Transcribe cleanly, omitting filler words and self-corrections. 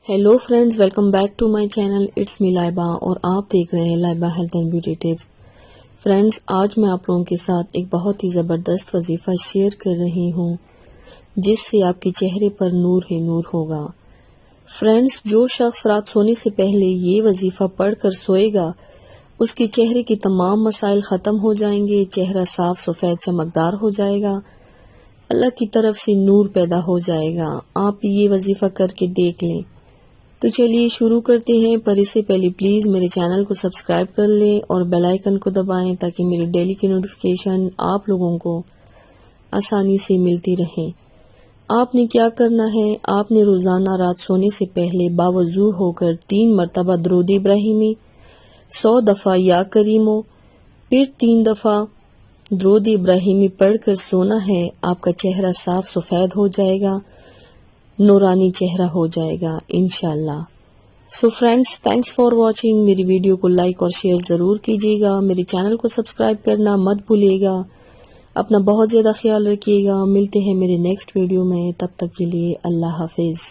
Hello friends, welcome back to my channel. It's me Laiba اور آپ دیکھ رہے ہیں Laiba health and beauty tips. Friends, آج میں آپ لوگوں کے ساتھ ایک بہت ہی زبردست وظیفہ شیئر کر رہی ہوں جس سے آپ کے چہرے پر نور ہی نور ہوگا. فرینڈز، جو شخص رات سونے سے پہلے یہ وظیفہ پڑھ کر سوئے گا اس کے چہرے کے تمام مسائل ختم ہو جائیں گے، چہرہ صاف سفید چمکدار ہو جائے گا، اللہ کی طرف سے نور پیدا ہو جائے گا. آپ یہ وظیفہ کر کے دیکھ لیں. تو چلیے شروع کرتے ہیں، پر اس سے پہلے پلیز میرے چینل کو سبسکرائب کر لیں اور بیل آئیکن کو دبائیں تاکہ میری ڈیلی کی نوٹیفیکیشن آپ لوگوں کو آسانی سے ملتی رہیں. آپ نے کیا کرنا ہے، آپ نے روزانہ رات سونے سے پہلے باوضو ہو کر 3 مرتبہ درود ابراہیمی، 100 دفعہ یا کریمو، پھر 3 دفعہ درود ابراہیمی پڑھ کر سونا ہے. آپ کا چہرہ صاف سفید ہو جائے گا، نورانی چہرہ ہو جائے گا انشاءاللہ. سو فرینڈز، تھینکس فار واچنگ. میری ویڈیو کو لائک اور شیئر ضرور کیجیے گا، میرے چینل کو سبسکرائب کرنا مت بھولیے گا. اپنا بہت زیادہ خیال رکھیے گا. ملتے ہیں میرے نیکسٹ ویڈیو میں، تب تک کے لیے اللہ حافظ.